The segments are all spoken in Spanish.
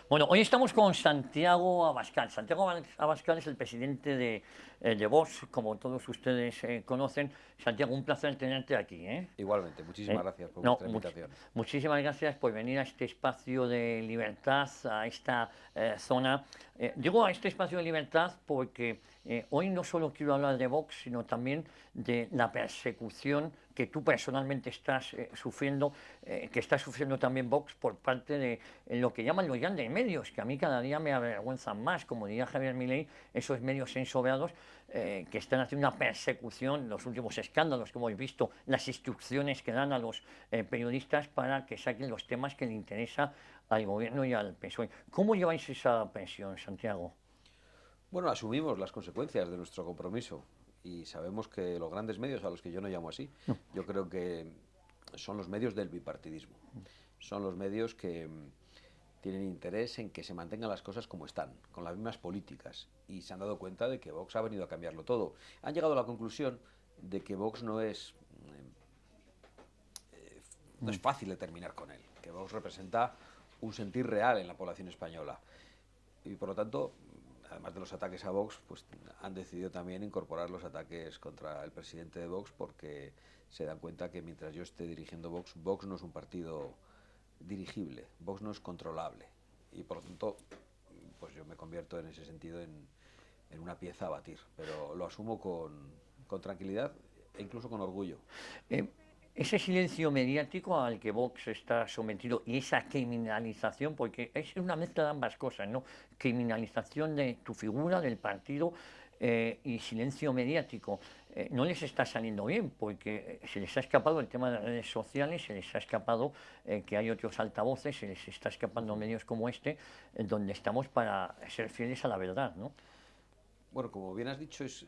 Bueno, hoy estamos con Santiago Abascal. Santiago Abascal es el presidente de Vox, como todos ustedes conocen. Santiago, un placer tenerte aquí, ¿eh? Igualmente, muchísimas Eh, gracias por no, vuestra invitación. muchísimas gracias por venir a este espacio de libertad, a esta zona. Digo a este espacio de libertad porque hoy no solo quiero hablar de Vox, sino también de la persecución que tú personalmente estás sufriendo, que está sufriendo también Vox por parte de lo que llaman los grandes medios, que a mí cada día me avergüenzan más, como diría Javier Milei, esos medios ensobrados que están haciendo una persecución, los últimos escándalos que hemos visto, las instrucciones que dan a los periodistas para que saquen los temas que le interesa al gobierno y al PSOE. ¿Cómo lleváis esa presión, Santiago? Bueno, asumimos las consecuencias de nuestro compromiso y sabemos que los grandes medios, a los que yo no llamo así, yo creo que son los medios del bipartidismo. Son los medios que tienen interés en que se mantengan las cosas como están, con las mismas políticas, y se han dado cuenta de que Vox ha venido a cambiarlo todo. Han llegado a la conclusión de que Vox no es fácil determinar con él, que Vox representa un sentir real en la población española. Y por lo tanto, además de los ataques a Vox, pues han decidido también incorporar los ataques contra el presidente de Vox, porque se dan cuenta que mientras yo esté dirigiendo Vox, Vox no es un partido dirigible, Vox no es controlable. Y por lo tanto, pues yo me convierto en ese sentido en una pieza a batir. Pero lo asumo con tranquilidad e incluso con orgullo. Eh, Ese silencio mediático al que Vox está sometido y esa criminalización, porque es una mezcla de ambas cosas, ¿no? Criminalización de tu figura, del partido y silencio mediático. No les está saliendo bien porque se les ha escapado el tema de las redes sociales, se les ha escapado que hay otros altavoces, se les está escapando medios como este, donde estamos para ser fieles a la verdad, ¿no? Bueno, como bien has dicho, es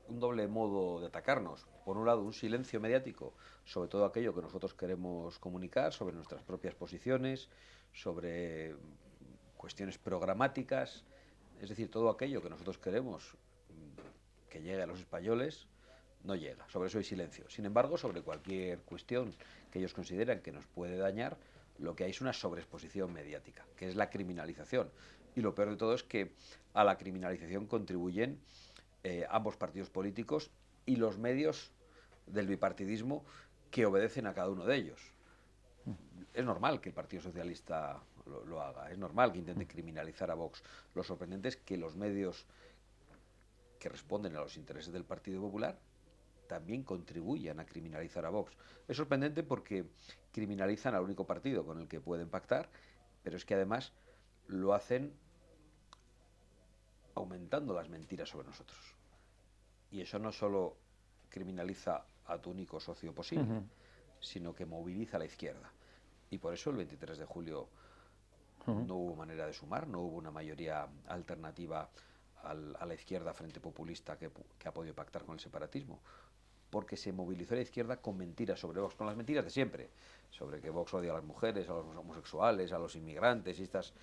un doble modo de atacarnos. Por un lado, un silencio mediático sobre todo aquello que nosotros queremos comunicar, sobre nuestras propias posiciones, sobre cuestiones programáticas, es decir, todo aquello que nosotros queremos que llegue a los españoles, no llega. Sobre eso hay silencio. Sin embargo, sobre cualquier cuestión que ellos consideran que nos puede dañar, lo que hay es una sobreexposición mediática, que es la criminalización. Y lo peor de todo es que a la criminalización contribuyen ambos partidos políticos y los medios del bipartidismo que obedecen a cada uno de ellos. Es normal que el Partido Socialista lo haga, es normal que intente criminalizar a Vox. Lo sorprendente es que los medios que responden a los intereses del Partido Popular también contribuyan a criminalizar a Vox. Es sorprendente porque criminalizan al único partido con el que pueden pactar, pero es que además lo hacen aumentando las mentiras sobre nosotros. Y eso no solo criminaliza a tu único socio posible, sino que moviliza a la izquierda. Y por eso el 23 de julio no hubo manera de sumar, no hubo una mayoría alternativa a la izquierda frente populista que ha podido pactar con el separatismo, porque se movilizó a la izquierda con mentiras sobre Vox, con las mentiras de siempre, sobre que Vox odia a las mujeres, a los homosexuales, a los inmigrantes y estas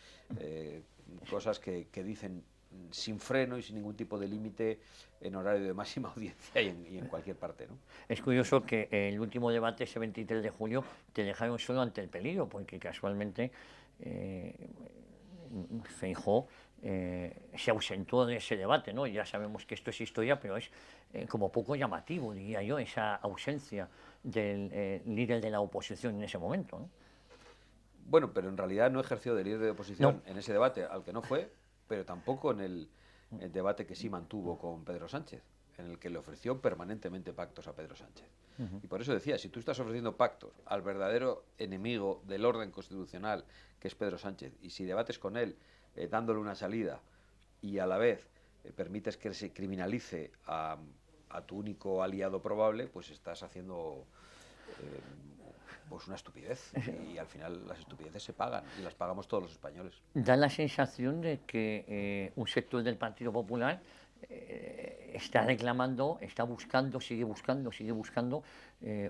cosas que dicen sin freno y sin ningún tipo de límite en horario de máxima audiencia y en cualquier parte, ¿no? Es curioso que el último debate, ese 23 de julio, te dejaron solo ante el peligro, porque casualmente Feijóo se ausentó de ese debate, ¿no? Ya sabemos que esto es historia, pero es como poco llamativo, diría yo, esa ausencia del líder de la oposición en ese momento, ¿no? Bueno, pero en realidad no ejerció de líder de No. oposición en ese debate al que no fue, pero tampoco en el debate que sí mantuvo con Pedro Sánchez, en el que le ofreció permanentemente pactos a Pedro Sánchez. Y por eso decía, si tú estás ofreciendo pactos al verdadero enemigo del orden constitucional, que es Pedro Sánchez, y si debates con él dándole una salida y a la vez permites que se criminalice a tu único aliado probable, pues estás haciendo pues una estupidez. Y al final las estupideces se pagan y las pagamos todos los españoles. Da la sensación de que un sector del Partido Popular está reclamando, está buscando, sigue buscando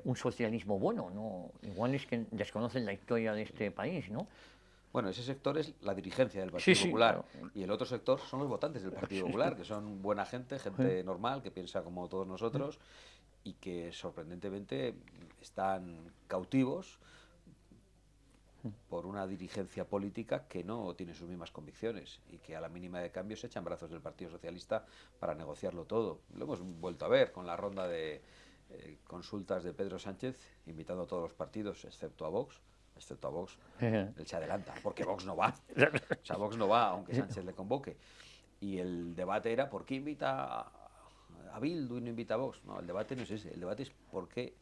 un socialismo bueno, ¿no? Igual es que desconocen la historia de este país, ¿no? Bueno, ese sector es la dirigencia del Sí, Partido sí, Popular claro. y el otro sector son los votantes del Partido Popular, que son buena gente, gente normal, que piensa como todos nosotros y que sorprendentemente están cautivos por una dirigencia política que no tiene sus mismas convicciones y que a la mínima de cambio se echan brazos del Partido Socialista para negociarlo todo. Lo hemos vuelto a ver con la ronda de consultas de Pedro Sánchez, invitando a todos los partidos, excepto a Vox, él se adelanta, porque Vox no va. O sea, Vox no va, aunque Sánchez le convoque. Y el debate era, ¿por qué invita a Bildu y no invita a Vox? No, el debate no es ese. El debate es por qué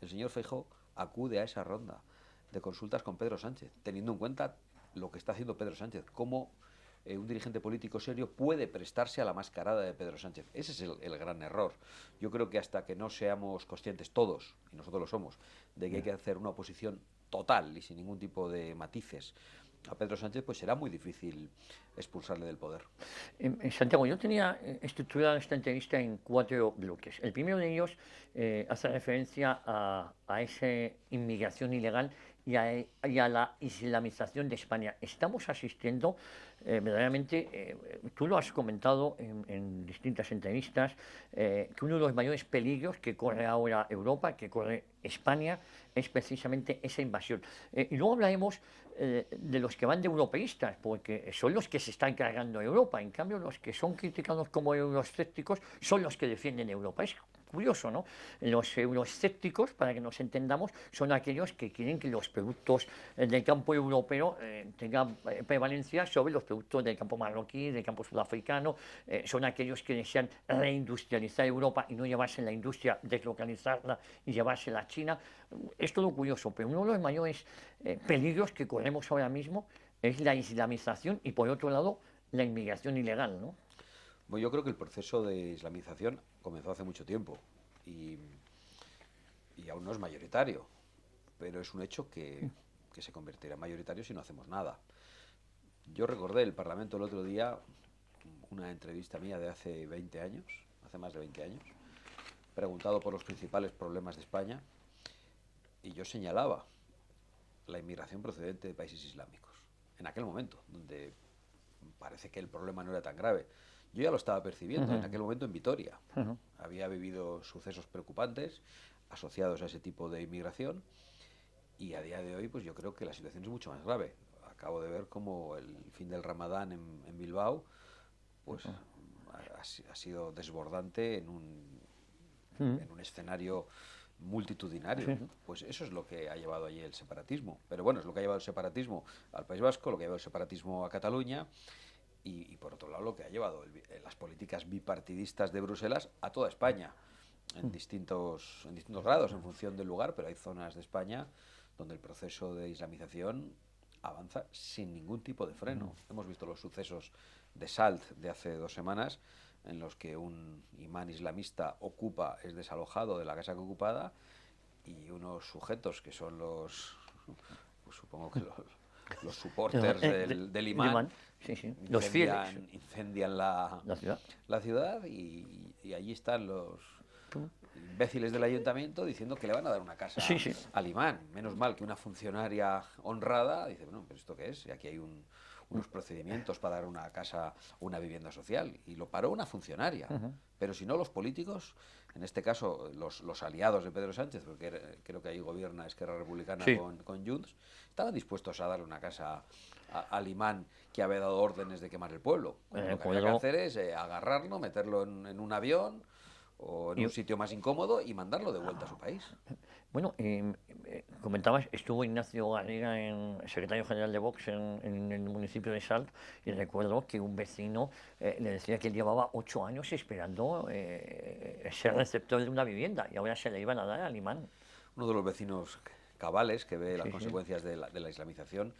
el señor Feijóo acude a esa ronda de consultas con Pedro Sánchez, teniendo en cuenta lo que está haciendo Pedro Sánchez, cómo un dirigente político serio puede prestarse a la mascarada de Pedro Sánchez. Ese es el gran error. Yo creo que hasta que no seamos conscientes todos, y nosotros lo somos, de que hay que hacer una oposición total y sin ningún tipo de matices a Pedro Sánchez, pues será muy difícil expulsarle del poder. Santiago, yo tenía estructurada esta entrevista en 4 bloques. El primero de ellos hace referencia a esa inmigración ilegal y a la islamización de España. Estamos asistiendo verdaderamente, tú lo has comentado en distintas entrevistas, que uno de los mayores peligros que corre ahora Europa, que corre España, es precisamente esa invasión. Y luego hablaremos de los que van de europeístas, porque son los que se están cargando Europa. En cambio, los que son criticados como euroescépticos son los que defienden Europa. Es curioso, ¿no? Los euroescépticos, para que nos entendamos, son aquellos que quieren que los productos del campo europeo tengan prevalencia sobre los productos del campo marroquí, del campo sudafricano. Son aquellos que desean reindustrializar Europa y no llevarse la industria, deslocalizarla y llevársela a China. Es todo curioso, pero uno de los mayores peligros que corremos ahora mismo es la islamización y, por otro lado, la inmigración ilegal, ¿no? Bueno, yo creo que el proceso de islamización comenzó hace mucho tiempo y aún no es mayoritario, pero es un hecho que se convertirá en mayoritario si no hacemos nada. Yo recordé el Parlamento el otro día una entrevista mía de hace 20 años, hace más de 20 años, preguntado por los principales problemas de España, y yo señalaba la inmigración procedente de países islámicos. En aquel momento, donde parece que el problema no era tan grave. Yo ya lo estaba percibiendo en aquel momento en Vitoria. Había vivido sucesos preocupantes asociados a ese tipo de inmigración y a día de hoy pues yo creo que la situación es mucho más grave. Acabo de ver cómo el fin del Ramadán en Bilbao pues ha sido desbordante en un escenario multitudinario. Pues eso es lo que ha llevado allí el separatismo. Pero bueno, es lo que ha llevado el separatismo al País Vasco, lo que ha llevado el separatismo a Cataluña y por otro lado lo que ha llevado las políticas bipartidistas de Bruselas a toda España en distintos grados en función del lugar, pero hay zonas de España donde el proceso de islamización avanza sin ningún tipo de freno. Hemos visto los sucesos de Salt de hace 2 semanas en los que un imán islamista es desalojado de la casa ocupada y unos sujetos que son pues supongo que los supporters del imán Los fieles incendian la ciudad y allí están los imbéciles del ayuntamiento diciendo que le van a dar una casa al imán. Menos mal que una funcionaria honrada dice, bueno, ¿pero esto qué es? Y aquí hay unos procedimientos para dar una casa, una vivienda social, y lo paró una funcionaria. Pero si no, los políticos, en este caso los aliados de Pedro Sánchez, porque creo que ahí gobierna Esquerra Republicana con Junts, estaban dispuestos a darle una casa al imán que había dado órdenes de quemar el pueblo. Lo que había que hacer es agarrarlo, meterlo en un avión o en un sitio más incómodo y mandarlo de vuelta a su país. Bueno, comentabas, estuvo Ignacio Garriga, secretario general de Vox en el municipio de Salt, y recuerdo que un vecino le decía que él llevaba 8 años esperando ser receptor de una vivienda y ahora se le iban a dar al imán. Uno de los vecinos cabales que ve las consecuencias de la islamización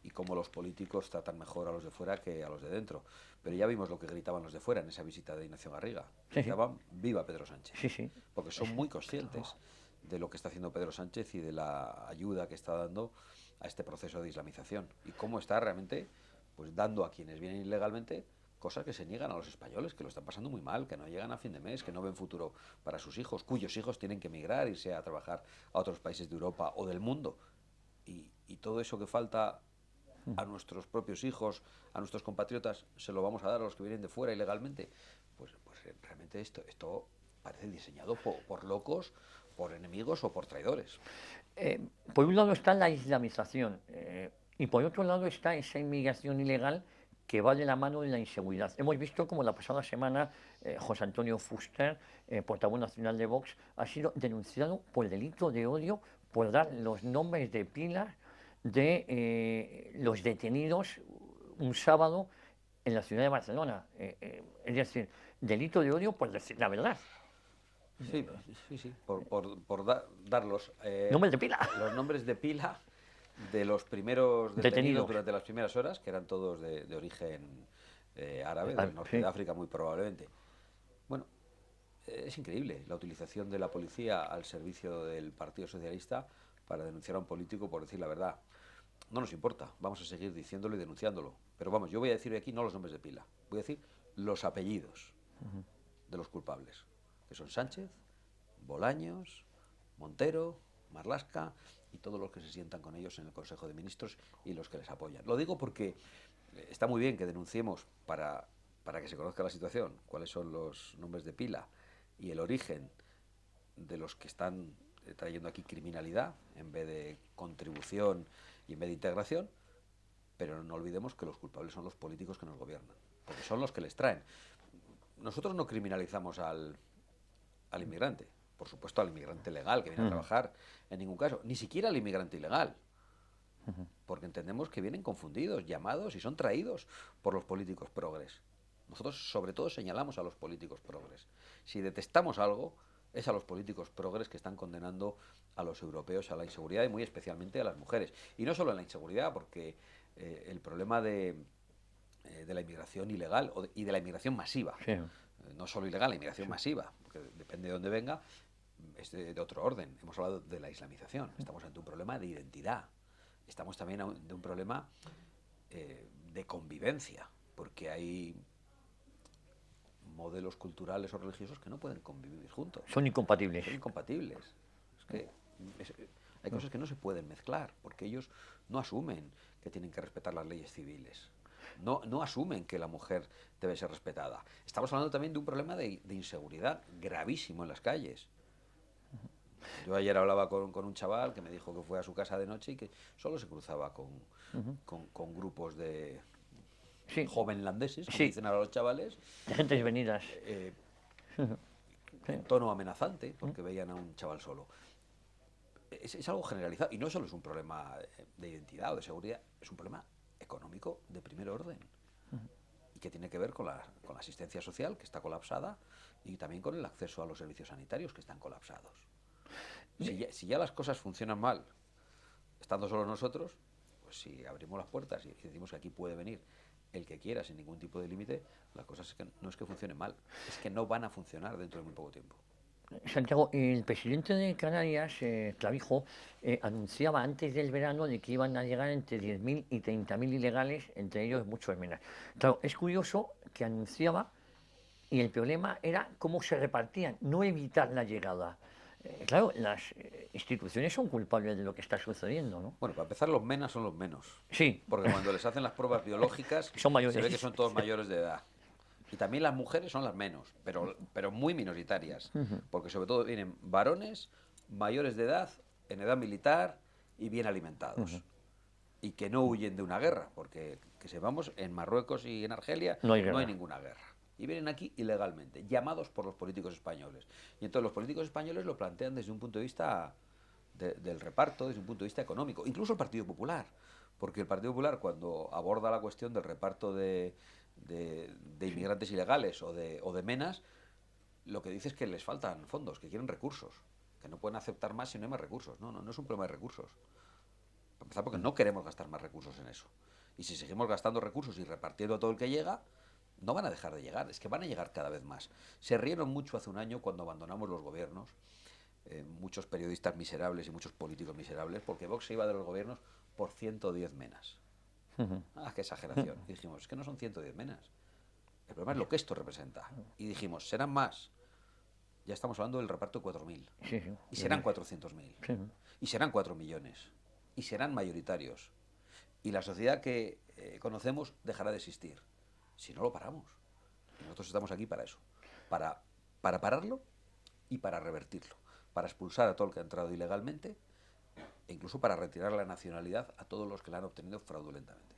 y cómo los políticos tratan mejor a los de fuera que a los de dentro. Pero ya vimos lo que gritaban los de fuera en esa visita de Ignacio Garriga. Gritaban viva Pedro Sánchez. Porque son muy conscientes de lo que está haciendo Pedro Sánchez y de la ayuda que está dando a este proceso de islamización. Y cómo está realmente pues dando a quienes vienen ilegalmente cosas que se niegan a los españoles, que lo están pasando muy mal, que no llegan a fin de mes, que no ven futuro para sus hijos, cuyos hijos tienen que emigrar, irse a trabajar a otros países de Europa o del mundo. Y todo eso que falta a nuestros propios hijos, a nuestros compatriotas, se lo vamos a dar a los que vienen de fuera ilegalmente. Pues realmente esto parece diseñado por locos por enemigos o por traidores. Por un lado está la islamización y por otro lado está esa inmigración ilegal que va de la mano de la inseguridad. Hemos visto como la pasada semana José Antonio Fuster, portavoz nacional de Vox, ha sido denunciado por delito de odio por dar los nombres de pila de los detenidos un sábado en la ciudad de Barcelona. Es decir, delito de odio por decir la verdad. Sí, sí, sí, por dar Nombres de pila. los nombres de pila de los primeros detenidos durante las primeras horas, que eran todos de origen árabe, del norte de África muy probablemente. Bueno, es increíble la utilización de la policía al servicio del Partido Socialista para denunciar a un político por decir la verdad. No nos importa, vamos a seguir diciéndolo y denunciándolo. Pero vamos, yo voy a decir aquí no los nombres de pila, voy a decir los apellidos de los culpables, que son Sánchez, Bolaños, Montero, Marlaska y todos los que se sientan con ellos en el Consejo de Ministros y los que les apoyan. Lo digo porque está muy bien que denunciemos para que se conozca la situación, cuáles son los nombres de pila y el origen de los que están trayendo aquí criminalidad en vez de contribución y en vez de integración, pero no olvidemos que los culpables son los políticos que nos gobiernan, porque son los que les traen. Nosotros no criminalizamos al inmigrante, por supuesto al inmigrante legal que viene a trabajar, en ningún caso, ni siquiera al inmigrante ilegal, porque entendemos que vienen confundidos, llamados y son traídos por los políticos progres. Nosotros sobre todo señalamos a los políticos progres. Si detestamos algo, es a los políticos progres que están condenando a los europeos a la inseguridad y muy especialmente a las mujeres. Y no solo en la inseguridad, porque el problema de la inmigración ilegal y de la inmigración masiva, sí, no solo ilegal, la inmigración masiva, porque depende de dónde venga, es de otro orden. Hemos hablado de la islamización, estamos ante un problema de identidad, estamos también ante un problema de convivencia, porque hay modelos culturales o religiosos que no pueden convivir juntos. Son incompatibles. Son incompatibles. Es que hay cosas que no se pueden mezclar, porque ellos no asumen que tienen que respetar las leyes civiles. No asumen que la mujer debe ser respetada. Estamos hablando también de un problema de inseguridad gravísimo en las calles. Yo ayer hablaba con un chaval que me dijo que fue a su casa de noche y que solo se cruzaba con grupos de jovenlandeses, como dicen ahora los chavales. De gentes venidas. En tono amenazante, porque veían a un chaval solo. Es algo generalizado y no solo es un problema de identidad o de seguridad, es un problema económico de primer orden y que tiene que ver con la asistencia social, que está colapsada, y también con el acceso a los servicios sanitarios, que están colapsados. Si ya las cosas funcionan mal estando solo nosotros, pues si abrimos las puertas y decimos que aquí puede venir el que quiera sin ningún tipo de límite, la cosa es que no es que funcionen mal, es que no van a funcionar dentro de muy poco tiempo. Santiago, el presidente de Canarias, Clavijo, anunciaba antes del verano de que iban a llegar entre 10.000 y 30.000 ilegales, entre ellos muchos menas. Claro, es curioso que anunciaba y el problema era cómo se repartían, no evitar la llegada. Claro, las instituciones son culpables de lo que está sucediendo, ¿no? Bueno, para empezar, los menas son los menos. Sí. Porque cuando les hacen las pruebas biológicas, son mayores. Se ve que son todos mayores de edad. Y también las mujeres son las menos, pero muy minoritarias. Porque sobre todo vienen varones mayores de edad, en edad militar y bien alimentados. Y que no huyen de una guerra, porque que sepamos, en Marruecos y en Argelia no hay ninguna guerra. Y vienen aquí ilegalmente, llamados por los políticos españoles. Y entonces los políticos españoles lo plantean desde un punto de vista del reparto, desde un punto de vista económico. Incluso el Partido Popular, porque el Partido Popular cuando aborda la cuestión del reparto de inmigrantes ilegales o de menas, lo que dice es que les faltan fondos, que quieren recursos, que no pueden aceptar más si no hay más recursos. No es un problema de recursos. Para empezar, porque no queremos gastar más recursos en eso. Y si seguimos gastando recursos y repartiendo a todo el que llega, no van a dejar de llegar, es que van a llegar cada vez más. Se rieron mucho hace un año cuando abandonamos los gobiernos, muchos periodistas miserables y muchos políticos miserables, porque Vox se iba de los gobiernos por 110 menas. ¡Qué exageración! Y dijimos, es que no son 110 menas. El problema es lo que esto representa. Y dijimos, serán más. Ya estamos hablando del reparto de 4.000. Y serán 400.000. Y serán 4 millones. Y serán mayoritarios. Y la sociedad que conocemos dejará de existir. Si no lo paramos. Y nosotros estamos aquí para eso. Para pararlo y para revertirlo. para expulsar a todo el que ha entrado ilegalmente e incluso para retirar la nacionalidad a todos los que la han obtenido fraudulentamente.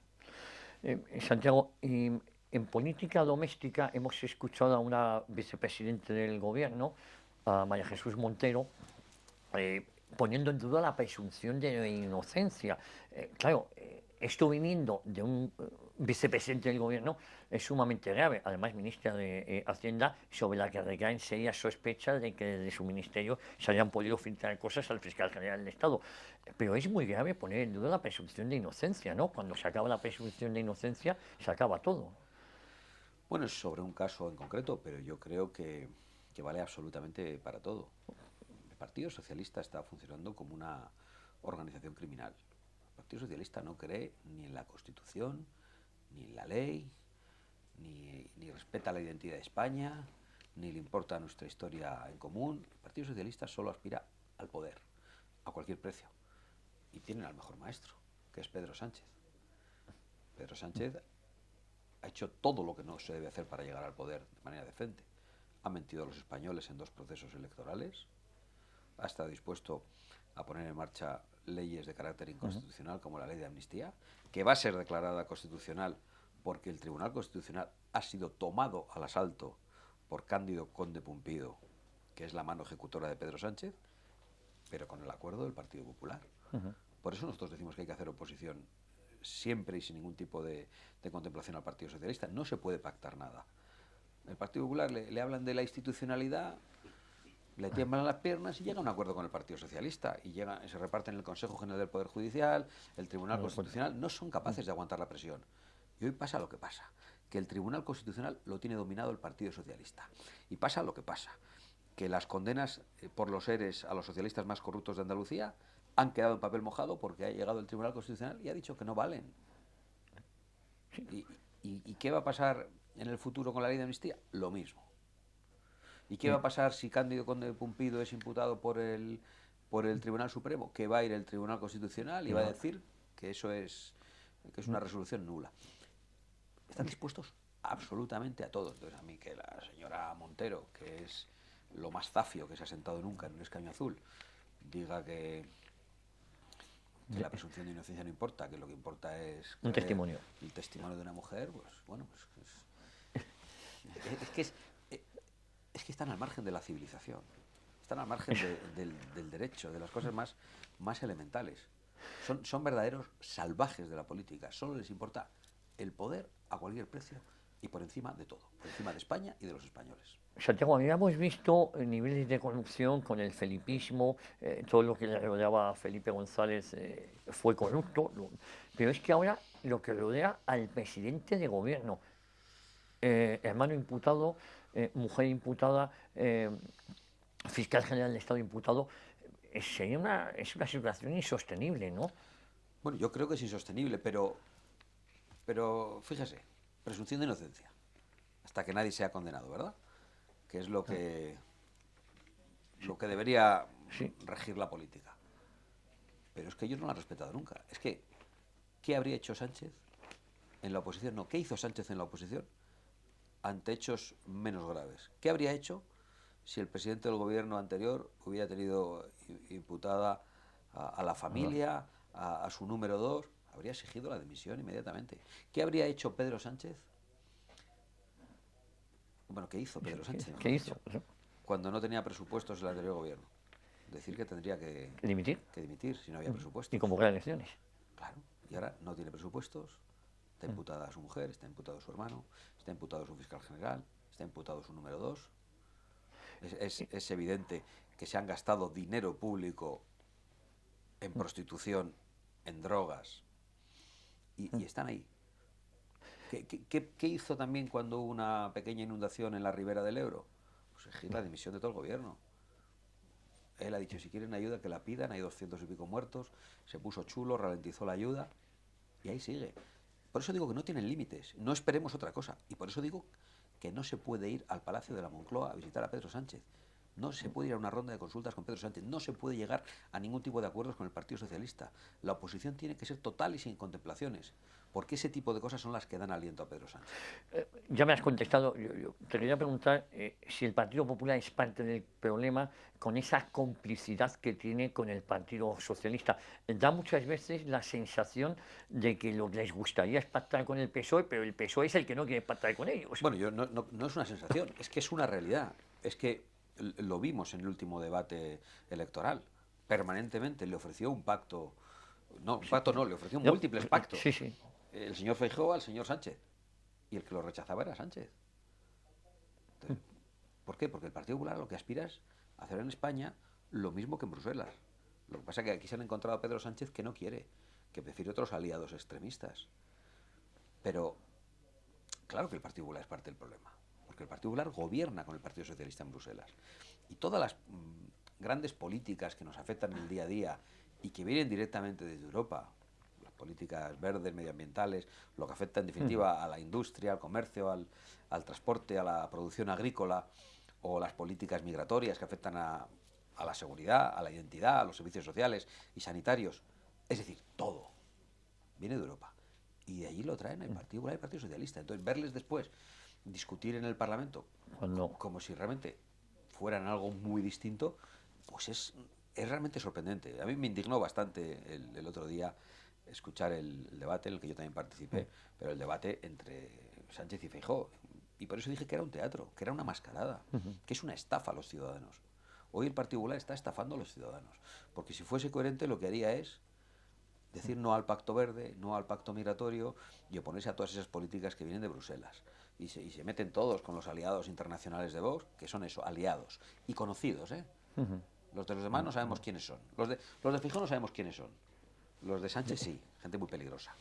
Santiago, y en política doméstica hemos escuchado a una vicepresidenta del gobierno, a María Jesús Montero, poniendo en duda la presunción de inocencia. Claro, esto viniendo de un vicepresidente del gobierno es sumamente grave. Además, ministra de Hacienda, sobre la que recaen serias sospechas de que desde su ministerio se hayan podido filtrar cosas al fiscal general del Estado. Pero es muy grave poner en duda la presunción de inocencia, ¿no? Cuando se acaba la presunción de inocencia, se acaba todo. Bueno, es sobre un caso en concreto, pero yo creo que vale absolutamente para todo. El Partido Socialista está funcionando como una organización criminal. El Partido Socialista no cree ni en la Constitución, ni en la ley, ni respeta la identidad de España, ni le importa nuestra historia en común. El Partido Socialista solo aspira al poder, a cualquier precio. Y tienen al mejor maestro, que es Pedro Sánchez. Pedro Sánchez ha hecho todo lo que no se debe hacer para llegar al poder de manera decente. Ha mentido a los españoles en 2 procesos electorales, ha estado dispuesto a poner en marcha leyes de carácter inconstitucional como la ley de amnistía, que va a ser declarada constitucional porque el Tribunal Constitucional ha sido tomado al asalto por Cándido Conde Pumpido, que es la mano ejecutora de Pedro Sánchez, pero con el acuerdo del Partido Popular. Por eso nosotros decimos que hay que hacer oposición siempre y sin ningún tipo de contemplación al Partido Socialista. No se puede pactar nada. El Partido Popular le hablan de la institucionalidad, le tiemblan las piernas y llega a un acuerdo con el Partido Socialista y se reparten el Consejo General del Poder Judicial, el Tribunal Constitucional. No son capaces de aguantar la presión. Y hoy pasa lo que pasa, que el Tribunal Constitucional lo tiene dominado el Partido Socialista. Y pasa lo que pasa, que las condenas por los ERES a los socialistas más corruptos de Andalucía han quedado en papel mojado porque ha llegado el Tribunal Constitucional y ha dicho que no valen. ¿Y qué va a pasar en el futuro con la ley de amnistía? Lo mismo. ¿Y qué va a pasar si Cándido Conde Pumpido es imputado por el Tribunal Supremo? Que va a ir el Tribunal Constitucional y va a decir que eso es una resolución nula. Están dispuestos absolutamente a todo. Entonces, a mí que la señora Montero, que es lo más zafio que se ha sentado nunca en un escaño azul, diga que la presunción de inocencia no importa, que lo que importa es un testimonio. El testimonio de una mujer, pues bueno, es que están al margen de la civilización, están al margen del derecho, de las cosas más elementales. Son verdaderos salvajes de la política, solo les importa el poder a cualquier precio y por encima de todo, por encima de España y de los españoles. Santiago, habíamos visto niveles de corrupción con el felipismo, todo lo que le rodeaba a Felipe González fue corrupto, pero es que ahora lo que rodea al presidente de gobierno, hermano imputado, mujer imputada, fiscal general del Estado imputado, es una situación insostenible, ¿no? Bueno, yo creo que es insostenible, pero fíjese, presunción de inocencia, hasta que nadie sea condenado, ¿verdad? Que es lo que debería regir la política. Pero es que ellos no lo han respetado nunca. Es que, ¿qué habría hecho Sánchez en la oposición? No, ¿qué hizo Sánchez en la oposición ante hechos menos graves? ¿Qué habría hecho si el presidente del gobierno anterior hubiera tenido imputada a la familia, a su número 2? Habría exigido la dimisión inmediatamente. ¿Qué habría hecho Pedro Sánchez? Bueno, ¿qué hizo Pedro Sánchez? ¿Qué hizo? Cuando no tenía presupuestos el anterior gobierno. Decir que tendría que dimitir si no había presupuestos. Y convocar elecciones. Claro, y ahora no tiene presupuestos, está imputada su mujer, está imputado su hermano, está imputado su fiscal general, está imputado su número 2. Es evidente que se han gastado dinero público en prostitución, en drogas, y están ahí. ¿Qué hizo también cuando hubo una pequeña inundación en la ribera del Ebro? Pues exigir la dimisión de todo el gobierno. Él ha dicho, si quieren ayuda, que la pidan, hay 200 y pico muertos, se puso chulo, ralentizó la ayuda, y ahí sigue. Por eso digo que no tienen límites, no esperemos otra cosa. Y por eso digo que no se puede ir al Palacio de la Moncloa a visitar a Pedro Sánchez. No se puede ir a una ronda de consultas con Pedro Sánchez. No se puede llegar a ningún tipo de acuerdos con el Partido Socialista. La oposición tiene que ser total y sin contemplaciones. porque ese tipo de cosas son las que dan aliento a Pedro Sánchez. Ya me has contestado. Yo te quería preguntar si el Partido Popular es parte del problema con esa complicidad que tiene con el Partido Socialista. Da muchas veces la sensación de que lo que les gustaría es pactar con el PSOE, pero el PSOE es el que no quiere pactar con ellos. Bueno, no es una sensación, es que es una realidad. Es que lo vimos en el último debate electoral. Permanentemente le ofreció un pacto. No, un pacto no, le ofreció múltiples pactos. Sí, sí. El señor Feijóo al señor Sánchez. Y el que lo rechazaba era Sánchez. Entonces, ¿por qué? Porque el Partido Popular lo que aspira es hacer en España lo mismo que en Bruselas. Lo que pasa es que aquí se han encontrado a Pedro Sánchez que no quiere, que prefiere otros aliados extremistas. Pero claro que el Partido Popular es parte del problema, porque el Partido Popular gobierna con el Partido Socialista en Bruselas. Y todas las grandes políticas que nos afectan en el día a día y que vienen directamente desde Europa, las políticas verdes, medioambientales, lo que afecta en definitiva a la industria, al comercio, al transporte, a la producción agrícola, o las políticas migratorias que afectan a la seguridad, a la identidad, a los servicios sociales y sanitarios, es decir, todo viene de Europa. Y de allí lo traen el Partido Popular y el Partido Socialista. Entonces, verles después discutir en el Parlamento como si realmente fueran algo muy distinto, pues es realmente sorprendente. A mí me indignó bastante el otro día escuchar el debate en el que yo también participé, pero el debate entre Sánchez y Feijóo. Y por eso dije que era un teatro, que era una mascarada, que es una estafa a los ciudadanos. Hoy el Partido Popular está estafando a los ciudadanos, porque si fuese coherente lo que haría es decir no al pacto verde, no al pacto migratorio y oponerse a todas esas políticas que vienen de Bruselas. Y se meten todos con los aliados internacionales de Vox, que son eso, aliados y conocidos, ¿eh? Los de los demás no sabemos quiénes son. Los de Feijóo no sabemos quiénes son. Los de Sánchez sí, gente muy peligrosa.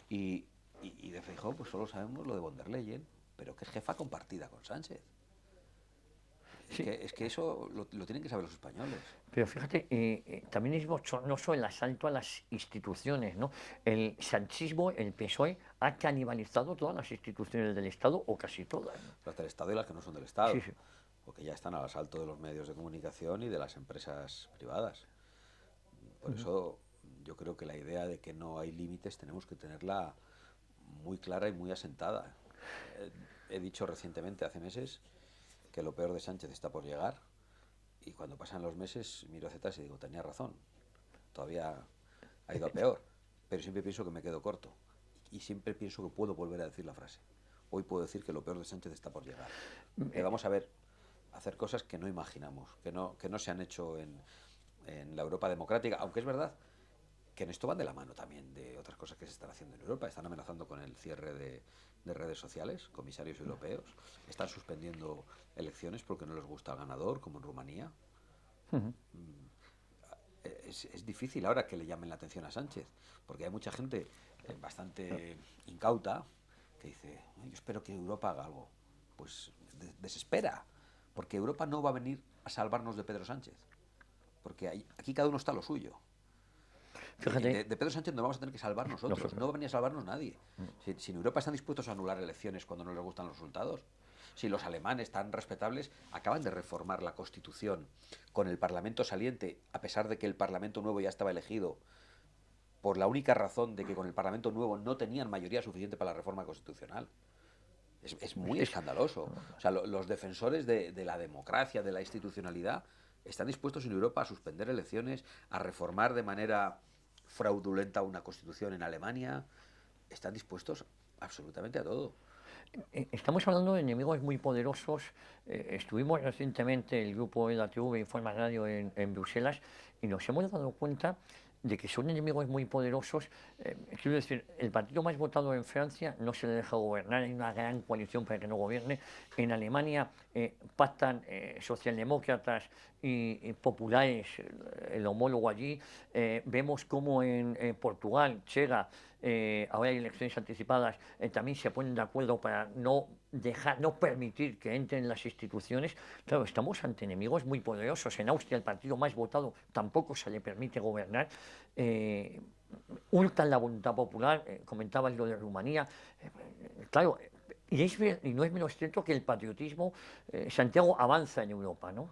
Y de Feijóo pues solo sabemos lo de von der Leyen, pero que es jefa compartida con Sánchez. Sí. Es que eso lo tienen que saber los españoles. Pero fíjate, también es bochornoso el asalto a las instituciones, ¿no? El sanchismo, el PSOE, ha canibalizado todas las instituciones del Estado, o casi todas, ¿no? Las del Estado y las que no son del Estado. Sí, sí. Porque ya están al asalto de los medios de comunicación y de las empresas privadas. Por eso yo creo que la idea de que no hay límites tenemos que tenerla muy clara y muy asentada. He dicho recientemente, hace meses, que lo peor de Sánchez está por llegar, y cuando pasan los meses miro hacia atrás y digo, tenía razón, todavía ha ido a peor, pero siempre pienso que me quedo corto y siempre pienso que puedo volver a decir la frase. Hoy puedo decir que lo peor de Sánchez está por llegar, que vamos a ver hacer cosas que no imaginamos, que no se han hecho en la Europa democrática, aunque es verdad que en esto van de la mano también de otras cosas que se están haciendo en Europa. Están amenazando con el cierre de redes sociales, comisarios europeos, están suspendiendo elecciones porque no les gusta el ganador, como en Rumanía. Es difícil ahora que le llamen la atención a Sánchez, porque hay mucha gente bastante incauta que dice, yo espero que Europa haga algo. Pues desespera, porque Europa no va a venir a salvarnos de Pedro Sánchez, porque aquí cada uno está a lo suyo. De Pedro Sánchez nos vamos a tener que salvar nosotros, no va a venir a salvarnos nadie. Si en Europa están dispuestos a anular elecciones cuando no les gustan los resultados, si los alemanes tan respetables acaban de reformar la Constitución con el Parlamento saliente, a pesar de que el Parlamento nuevo ya estaba elegido, por la única razón de que con el Parlamento nuevo no tenían mayoría suficiente para la reforma constitucional. Es muy escandaloso. O sea, los defensores de la democracia, de la institucionalidad, están dispuestos en Europa a suspender elecciones, a reformar de manera fraudulenta una constitución en Alemania. Están dispuestos absolutamente a todo. Estamos hablando de enemigos muy poderosos. Estuvimos recientemente, el grupo EDATV Informa Radio en Bruselas, y nos hemos dado cuenta de que son enemigos muy poderosos. Quiero decir, el partido más votado en Francia no se le deja gobernar, hay una gran coalición para que no gobierne. En Alemania pactan socialdemócratas y populares, el homólogo allí. Vemos como en Portugal, Chega, ahora hay elecciones anticipadas, también se ponen de acuerdo para no permitir que entren las instituciones. Claro, estamos ante enemigos muy poderosos. En Austria, el partido más votado, tampoco se le permite gobernar. Hurtan la voluntad popular. Comentabas lo de Rumanía. Claro, y no es menos cierto que el patriotismo, Santiago, avanza en Europa, ¿no?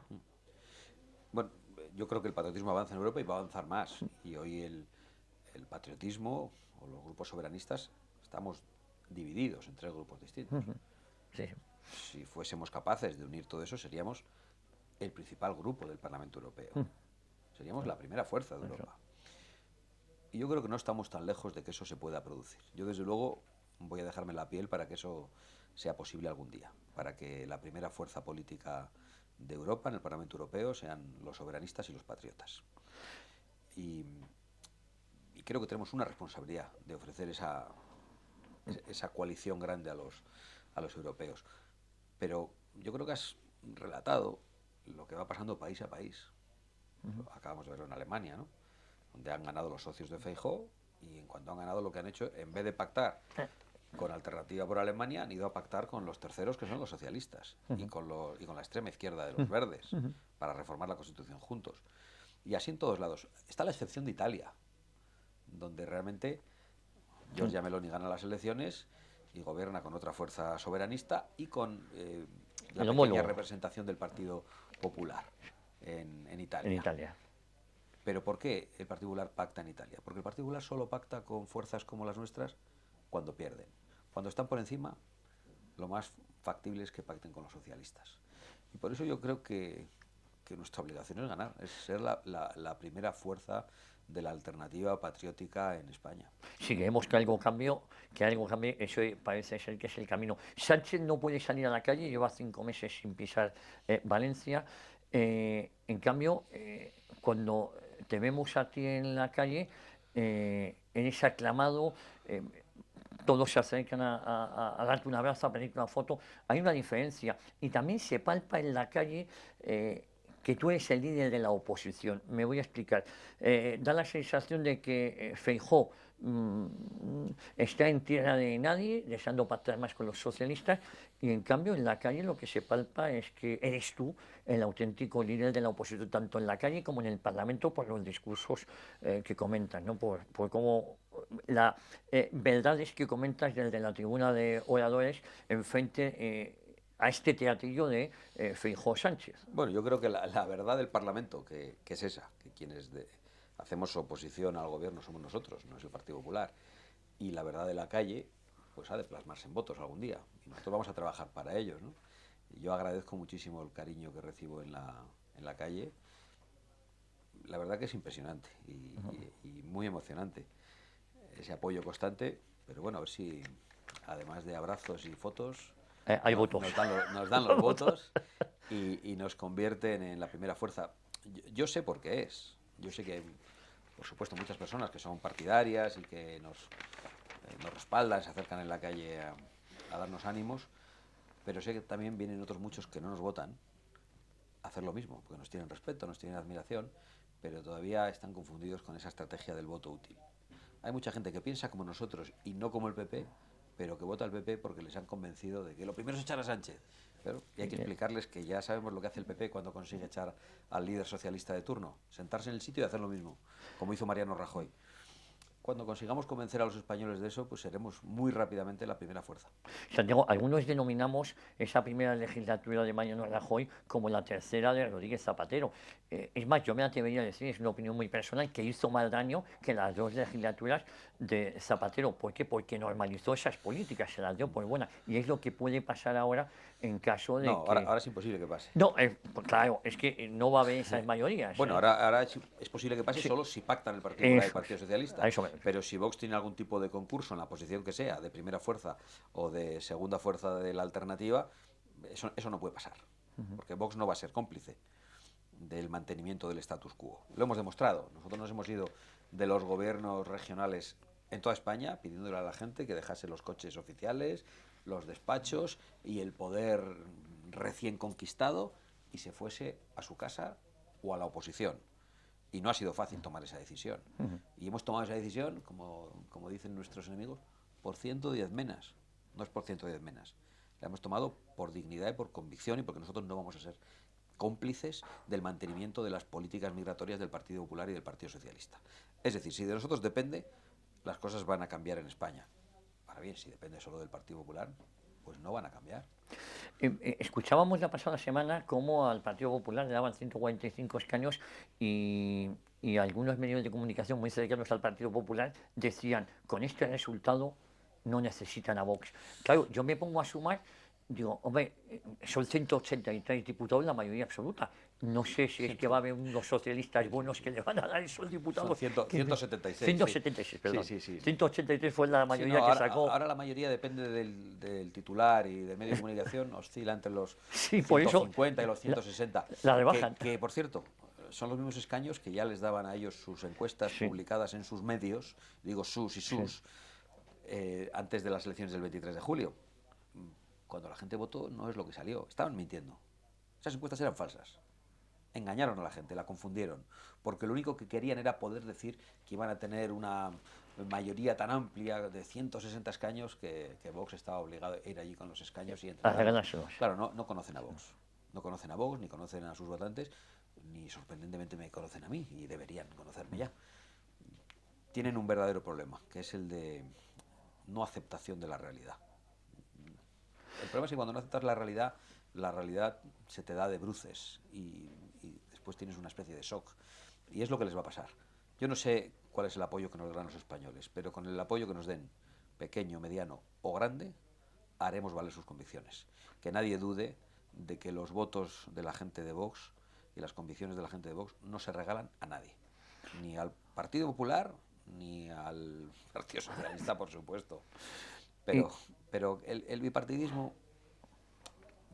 Bueno, yo creo que el patriotismo avanza en Europa y va a avanzar más. Y hoy el patriotismo o los grupos soberanistas estamos divididos en tres grupos distintos. Sí. Si fuésemos capaces de unir todo eso, seríamos el principal grupo del Parlamento Europeo. Seríamos la primera fuerza de Europa. Y yo creo que no estamos tan lejos de que eso se pueda producir. Yo, desde luego, voy a dejarme la piel para que eso sea posible algún día, para que la primera fuerza política de Europa en el Parlamento Europeo sean los soberanistas y los patriotas. Y creo que tenemos una responsabilidad de ofrecer esa coalición grande a los europeos. Pero yo creo que has relatado lo que va pasando país a país. Acabamos de verlo en Alemania, ¿no? Donde han ganado los socios de Feijóo, y en cuanto han ganado, lo que han hecho, en vez de pactar con Alternativa por Alemania, han ido a pactar con los terceros, que son los socialistas, y con la extrema izquierda de los verdes, para reformar la Constitución juntos. Y así en todos lados. Está la excepción de Italia, donde realmente Giorgia Meloni gana las elecciones y gobierna con otra fuerza soberanista y con la pequeña representación del Partido Popular en Italia. En Italia. ¿Pero por qué el Partido Popular pacta en Italia? Porque el Partido Popular solo pacta con fuerzas como las nuestras cuando pierden. Cuando están por encima, lo más factible es que pacten con los socialistas. Y por eso yo creo que nuestra obligación es ganar, es ser la primera fuerza de la alternativa patriótica en España. Si queremos que algo cambie, eso parece ser que es el camino. Sánchez no puede salir a la calle, lleva 5 meses sin pisar Valencia. En cambio, cuando te vemos a ti en la calle, eres aclamado, todos se acercan a darte un abrazo, a pedirte una foto. Hay una diferencia. Y también se palpa en la calle que tú eres el líder de la oposición. Me voy a explicar. Da la sensación de que Feijóo está en tierra de nadie, deseando pactar más con los socialistas, y en cambio en la calle lo que se palpa es que eres tú el auténtico líder de la oposición, tanto en la calle como en el Parlamento, por los discursos que comentas, ¿no? por cómo la verdades que comentas desde la tribuna de oradores enfrente a este teatrillo de Feijóo Sánchez. Bueno, yo creo que la verdad del Parlamento, que es esa, que quienes hacemos oposición al gobierno somos nosotros, no es el Partido Popular, y la verdad de la calle, pues ha de plasmarse en votos algún día, y nosotros vamos a trabajar para ellos, ¿no? Y yo agradezco muchísimo el cariño que recibo en la calle. La verdad que es impresionante y muy emocionante ese apoyo constante, pero bueno, a ver si además de abrazos y fotos, hay votos. Nos dan los votos y nos convierten en la primera fuerza. Yo sé por qué es. Yo sé que hay, por supuesto, muchas personas que son partidarias y que nos respaldan, se acercan en la calle a darnos ánimos, pero sé que también vienen otros muchos que no nos votan a hacer lo mismo, porque nos tienen respeto, nos tienen admiración, pero todavía están confundidos con esa estrategia del voto útil. Hay mucha gente que piensa como nosotros y no como el PP, pero que vota al PP porque les han convencido de que lo primero es echar a Sánchez. Y hay que explicarles que ya sabemos lo que hace el PP cuando consigue echar al líder socialista de turno, sentarse en el sitio y hacer lo mismo, como hizo Mariano Rajoy. Cuando consigamos convencer a los españoles de eso, pues seremos muy rápidamente la primera fuerza. Santiago, algunos denominamos esa primera legislatura de Mariano Rajoy como la tercera de Rodríguez Zapatero. Es más, yo me atrevería a decir, es una opinión muy personal, que hizo más daño que las 2 legislaturas de Zapatero. ¿Por qué? Porque normalizó esas políticas, se las dio por buenas. Y es lo que puede pasar ahora en caso de que... ahora es imposible que pase. No, pues claro, es que no va a haber esas mayorías. Bueno, ahora es posible que pase solo si pactan el Partido Popular y el Partido Socialista. Pero si Vox tiene algún tipo de concurso en la posición que sea, de primera fuerza o de segunda fuerza de la alternativa, eso no puede pasar. Porque Vox no va a ser cómplice del mantenimiento del status quo. Lo hemos demostrado. Nosotros nos hemos ido de los gobiernos regionales en toda España pidiéndole a la gente que dejase los coches oficiales, los despachos y el poder recién conquistado y se fuese a su casa o a la oposición. Y no ha sido fácil tomar esa decisión. Y hemos tomado esa decisión, como dicen nuestros enemigos, por 110 menas. No es por 110 menas. La hemos tomado por dignidad y por convicción y porque nosotros no vamos a ser cómplices del mantenimiento de las políticas migratorias del Partido Popular y del Partido Socialista. Es decir, si de nosotros depende, las cosas van a cambiar en España. Ahora bien, si depende solo del Partido Popular, pues no van a cambiar. Escuchábamos la pasada semana cómo al Partido Popular le daban 145 escaños y algunos medios de comunicación muy cercanos al Partido Popular decían, con este resultado no necesitan a Vox. Claro, yo me pongo a sumar, digo, hombre, son 183 diputados, la mayoría absoluta. No sé si es que va a haber unos socialistas buenos que le van a dar esos diputados. Son 176. 176, perdón. Sí, sí, sí. 183 fue la Sí, mayoría no, que sacó. ahora la mayoría depende del titular y del medio de comunicación, oscila entre los Sí, por eso 150 y los 160. la rebajan. Que, por cierto, son los mismos escaños que ya les daban a ellos sus encuestas Sí. publicadas en sus medios, digo sus y sus, antes de las elecciones del 23 de julio. Cuando la gente votó no es lo que salió, estaban mintiendo. Esas encuestas eran falsas. Engañaron a la gente, la confundieron, porque lo único que querían era poder decir que iban a tener una mayoría tan amplia de 160 escaños que Vox estaba obligado a ir allí con los escaños y entrar. Claro, no conocen a Vox. No conocen a Vox, ni conocen a sus votantes, ni sorprendentemente me conocen a mí, y deberían conocerme ya. Tienen un verdadero problema, que es el de no aceptación de la realidad. El problema es que cuando no aceptas la realidad se te da de bruces y después tienes una especie de shock. Y es lo que les va a pasar. Yo no sé cuál es el apoyo que nos darán los españoles, pero con el apoyo que nos den, pequeño, mediano o grande, haremos valer sus convicciones. Que nadie dude de que los votos de la gente de Vox y las convicciones de la gente de Vox no se regalan a nadie. Ni al Partido Popular, ni al Partido Socialista, por supuesto. Pero el bipartidismo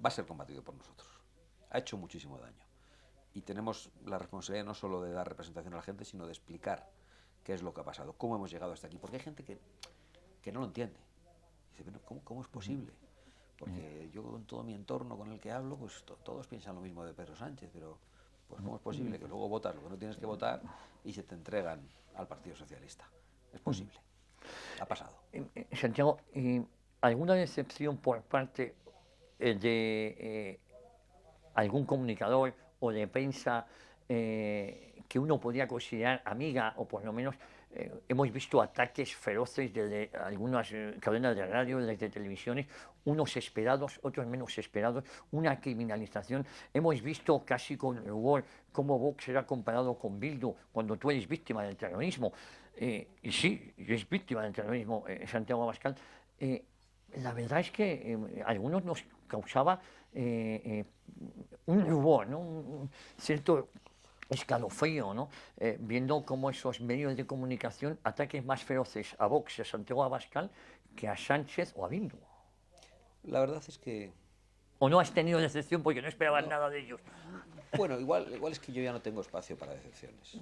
va a ser combatido por nosotros. Ha hecho muchísimo daño. Y tenemos la responsabilidad no solo de dar representación a la gente, sino de explicar qué es lo que ha pasado, cómo hemos llegado hasta aquí. Porque hay gente que no lo entiende. Dice, bueno, ¿cómo es posible? Porque yo en todo mi entorno con el que hablo, pues todos piensan lo mismo de Pedro Sánchez, pero pues ¿cómo es posible que luego votas lo que no tienes que votar y se te entregan al Partido Socialista? Es posible. Ha pasado. Santiago, ¿alguna decepción por parte de algún comunicador o de prensa que uno podría considerar amiga, o por lo menos hemos visto ataques feroces de algunas cadenas de radio, de televisiones, unos esperados, otros menos esperados, una criminalización? Hemos visto casi con rubor cómo Vox era comparado con Bildu cuando tú eres víctima del terrorismo. Y sí, yo es víctima del terrorismo, Santiago Abascal. La verdad es que algunos nos causaba un rubor, ¿no? Un cierto escalofrío, ¿no? Viendo cómo esos medios de comunicación ataquen más feroces a Vox y a Santiago Abascal que a Sánchez o a Bildu. La verdad es que... ¿O no has tenido decepción porque no esperabas nada de ellos? Bueno, igual es que yo ya no tengo espacio para decepciones,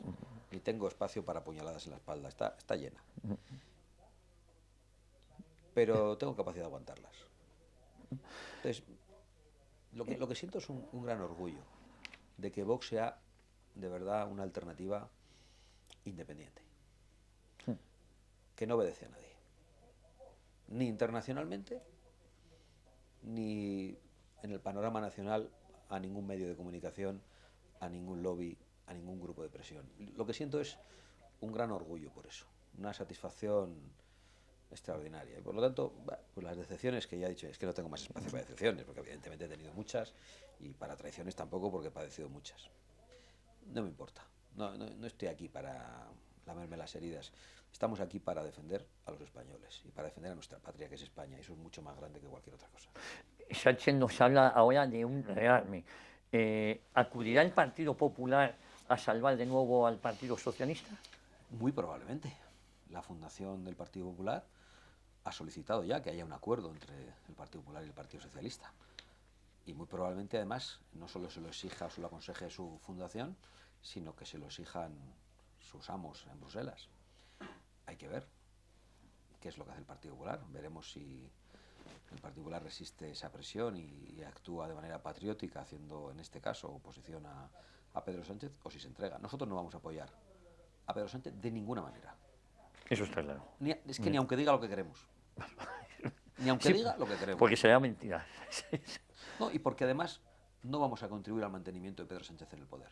ni tengo espacio para puñaladas en la espalda, está llena. Pero tengo capacidad de aguantarlas. Entonces, lo que siento es un gran orgullo de que Vox sea de verdad una alternativa independiente, que no obedece a nadie, ni internacionalmente, ni en el panorama nacional a ningún medio de comunicación, a ningún lobby, a ningún grupo de presión. Lo que siento es un gran orgullo por eso, una satisfacción extraordinaria. Y por lo tanto, pues las decepciones que ya he dicho, es que no tengo más espacio para decepciones, porque evidentemente he tenido muchas, y para traiciones tampoco, porque he padecido muchas. No me importa, no estoy aquí para lamerme las heridas. Estamos aquí para defender a los españoles y para defender a nuestra patria, que es España, y eso es mucho más grande que cualquier otra cosa. Sánchez nos habla ahora de un rearme. ¿Acudirá el Partido Popular a salvar de nuevo al Partido Socialista? Muy probablemente. La fundación del Partido Popular ha solicitado ya que haya un acuerdo entre el Partido Popular y el Partido Socialista. Y muy probablemente, además, no solo se lo exija o se lo aconseje su fundación, sino que se lo exijan sus amos en Bruselas. Hay que ver qué es lo que hace el Partido Popular. Veremos si el Partido Popular resiste esa presión y actúa de manera patriótica, haciendo, en este caso, oposición a Pedro Sánchez, o si se entrega. Nosotros no vamos a apoyar a Pedro Sánchez de ninguna manera. Eso está claro. Es que ni aunque diga lo que queremos. Ni aunque diga lo que queremos. Porque será mentira. No, y porque además no vamos a contribuir al mantenimiento de Pedro Sánchez en el poder.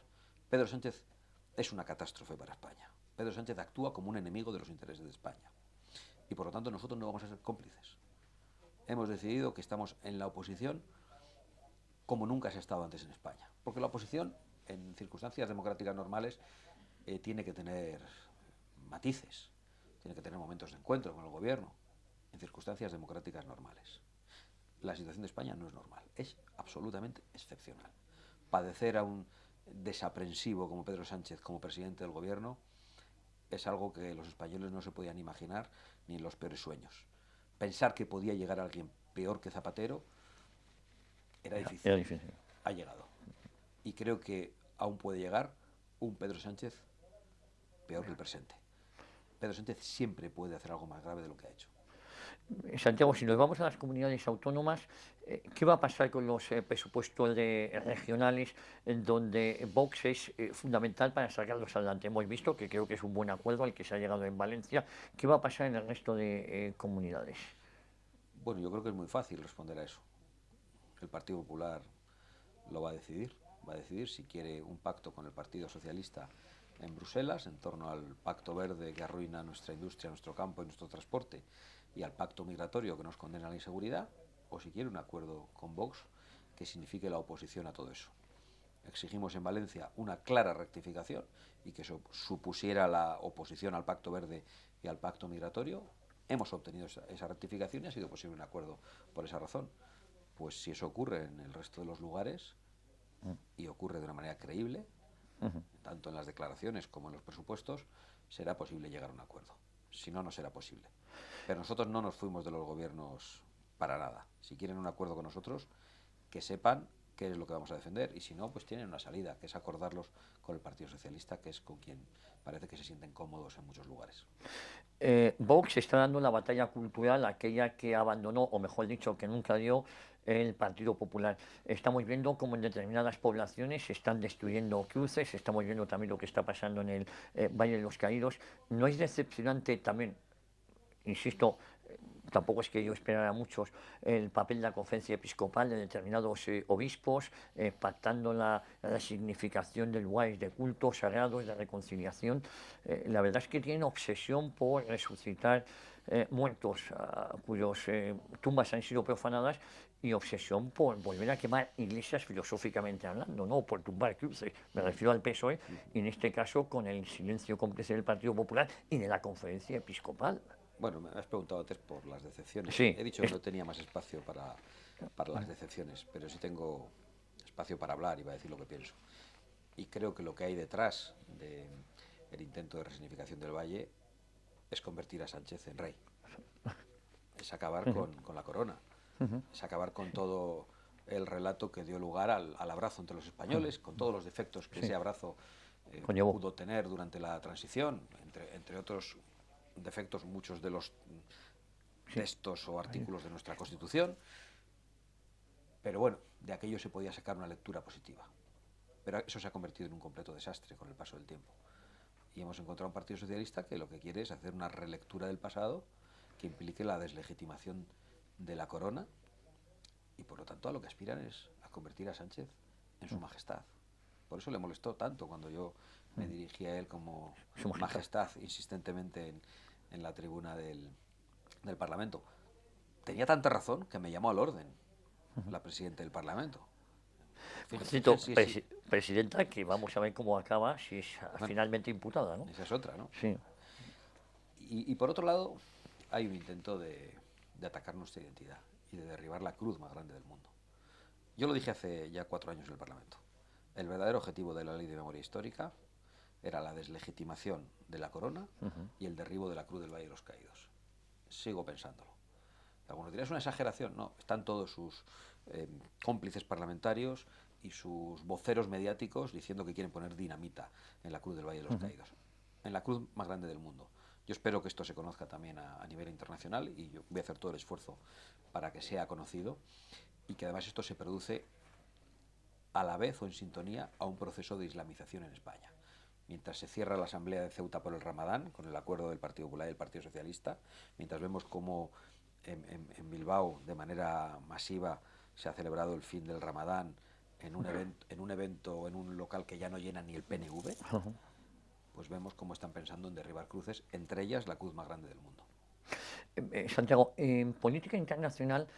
Pedro Sánchez es una catástrofe para España. Pedro Sánchez actúa como un enemigo de los intereses de España. Y por lo tanto nosotros no vamos a ser cómplices. Hemos decidido que estamos en la oposición como nunca se ha estado antes en España. Porque la oposición, en circunstancias democráticas normales, tiene que tener matices, tiene que tener momentos de encuentro con el gobierno. en circunstancias democráticas normales. La situación de España no es normal, es absolutamente excepcional. Padecer a un desaprensivo como Pedro Sánchez como presidente del gobierno es algo que los españoles no se podían imaginar ni en los peores sueños. Pensar que podía llegar alguien peor que Zapatero era difícil. Era difícil. Ha llegado. Y creo que aún puede llegar un Pedro Sánchez peor que el presente. Pedro Sánchez siempre puede hacer algo más grave de lo que ha hecho. Santiago, si nos vamos a las comunidades autónomas, ¿qué va a pasar con los presupuestos regionales donde Vox es fundamental para sacarlos adelante? Hemos visto que creo que es un buen acuerdo al que se ha llegado en Valencia. ¿Qué va a pasar en el resto de comunidades? Bueno, yo creo que es muy fácil responder a eso. El Partido Popular lo va a decidir. Va a decidir si quiere un pacto con el Partido Socialista en Bruselas en torno al Pacto Verde que arruina nuestra industria, nuestro campo y nuestro transporte, y al pacto migratorio que nos condena a la inseguridad, o si quiere un acuerdo con Vox que signifique la oposición a todo eso. Exigimos en Valencia una clara rectificación y que eso supusiera la oposición al Pacto Verde y al pacto migratorio. Hemos obtenido esa rectificación y ha sido posible un acuerdo por esa razón. Pues si eso ocurre en el resto de los lugares y ocurre de una manera creíble, tanto en las declaraciones como en los presupuestos, será posible llegar a un acuerdo. Si no, no será posible. Pero nosotros no nos fuimos de los gobiernos para nada. Si quieren un acuerdo con nosotros, que sepan qué es lo que vamos a defender, y si no, pues tienen una salida, que es acordarlos con el Partido Socialista, que es con quien parece que se sienten cómodos en muchos lugares. Vox está dando la batalla cultural, aquella que abandonó, o mejor dicho, que nunca dio el Partido Popular. Estamos viendo cómo en determinadas poblaciones se están destruyendo cruces, estamos viendo también lo que está pasando en el Valle de los Caídos. ¿No es decepcionante también, insisto, tampoco es que yo esperara a muchos, el papel de la conferencia episcopal de determinados obispos, pactando la resignificación de lugares de culto, sagrados, de reconciliación? La verdad es que tienen obsesión por resucitar muertos cuyos tumbas han sido profanadas, y obsesión por volver a quemar iglesias filosóficamente hablando, no por tumbar cruces. Me refiero al PSOE, y en este caso con el silencio cómplice del Partido Popular y de la conferencia episcopal. Bueno, me has preguntado antes por las decepciones. Sí, He dicho que no tenía más espacio para las decepciones, pero sí tengo espacio para hablar y para decir lo que pienso. Y creo que lo que hay detrás del intento de resignificación del Valle es convertir a Sánchez en rey. Es acabar con la corona. Es acabar con todo el relato que dio lugar al abrazo entre los españoles, con todos los defectos que ese abrazo pudo tener durante la transición, entre otros defectos, muchos de los textos o artículos de nuestra Constitución. Pero bueno, de aquello se podía sacar una lectura positiva. Pero eso se ha convertido en un completo desastre con el paso del tiempo. Y hemos encontrado un Partido Socialista que lo que quiere es hacer una relectura del pasado que implique la deslegitimación de la corona, y por lo tanto a lo que aspiran es a convertir a Sánchez en su majestad. Por eso le molestó tanto cuando yo me dirigí a él como majestad insistentemente en la tribuna del Parlamento. Tenía tanta razón que me llamó al orden la presidenta del Parlamento. Presidenta, que vamos a ver cómo acaba, si es finalmente imputada, ¿no? Esa es otra, ¿no? Sí. Y por otro lado, hay un intento de atacar nuestra identidad y de derribar la cruz más grande del mundo. Yo lo dije hace ya 4 años en el Parlamento. El verdadero objetivo de la Ley de Memoria Histórica era la deslegitimación de la corona y el derribo de la Cruz del Valle de los Caídos. Sigo pensándolo. Algunos dirán, es una exageración. No, están todos sus cómplices parlamentarios y sus voceros mediáticos diciendo que quieren poner dinamita en la Cruz del Valle de los Caídos, en la cruz más grande del mundo. Yo espero que esto se conozca también a nivel internacional, y yo voy a hacer todo el esfuerzo para que sea conocido, y que además esto se produce a la vez o en sintonía a un proceso de islamización en España. Mientras se cierra la asamblea de Ceuta por el Ramadán, con el acuerdo del Partido Popular y el Partido Socialista, mientras vemos cómo en Bilbao de manera masiva se ha celebrado el fin del Ramadán en un evento, en un local que ya no llena ni el PNV, pues vemos cómo están pensando en derribar cruces, entre ellas la cruz más grande del mundo. Santiago, en política internacional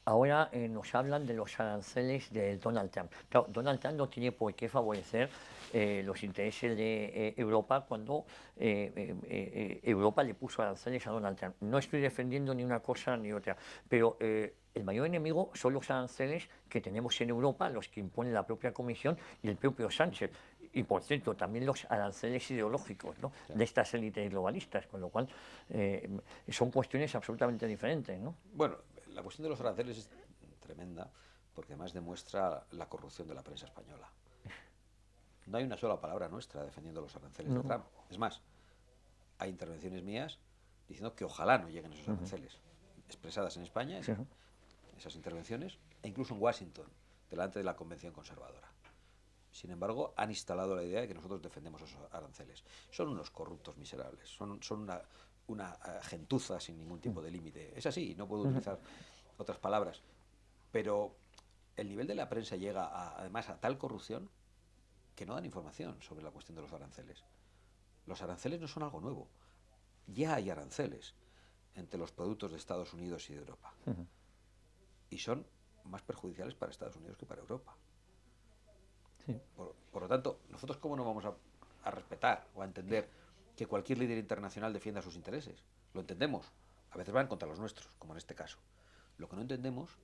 Ahora nos hablan de los aranceles de Donald Trump. Claro, Donald Trump no tiene por qué favorecer los intereses de Europa cuando Europa le puso aranceles a Donald Trump. No estoy defendiendo ni una cosa ni otra, pero el mayor enemigo son los aranceles que tenemos en Europa, los que impone la propia Comisión y el propio Sánchez. Y por cierto, también los aranceles ideológicos, ¿no?, de estas élites globalistas, con lo cual son cuestiones absolutamente diferentes, ¿no? Bueno, la cuestión de los aranceles es tremenda porque además demuestra la corrupción de la prensa española. No hay una sola palabra nuestra defendiendo los aranceles de Trump. Es más, hay intervenciones mías diciendo que ojalá no lleguen esos aranceles, expresadas en España, esas intervenciones, e incluso en Washington, delante de la Convención Conservadora. Sin embargo, han instalado la idea de que nosotros defendemos esos aranceles. Son unos corruptos miserables, son una gentuza sin ningún tipo de límite. Es así, no puedo utilizar otras palabras. Pero el nivel de la prensa llega, además, a tal corrupción que no dan información sobre la cuestión de los aranceles. Los aranceles no son algo nuevo. Ya hay aranceles entre los productos de Estados Unidos y de Europa. Y son más perjudiciales para Estados Unidos que para Europa. Sí. Por lo tanto, nosotros cómo no vamos a respetar o a entender que cualquier líder internacional defienda sus intereses. Lo entendemos. A veces van contra los nuestros, como en este caso. Lo que no entendemos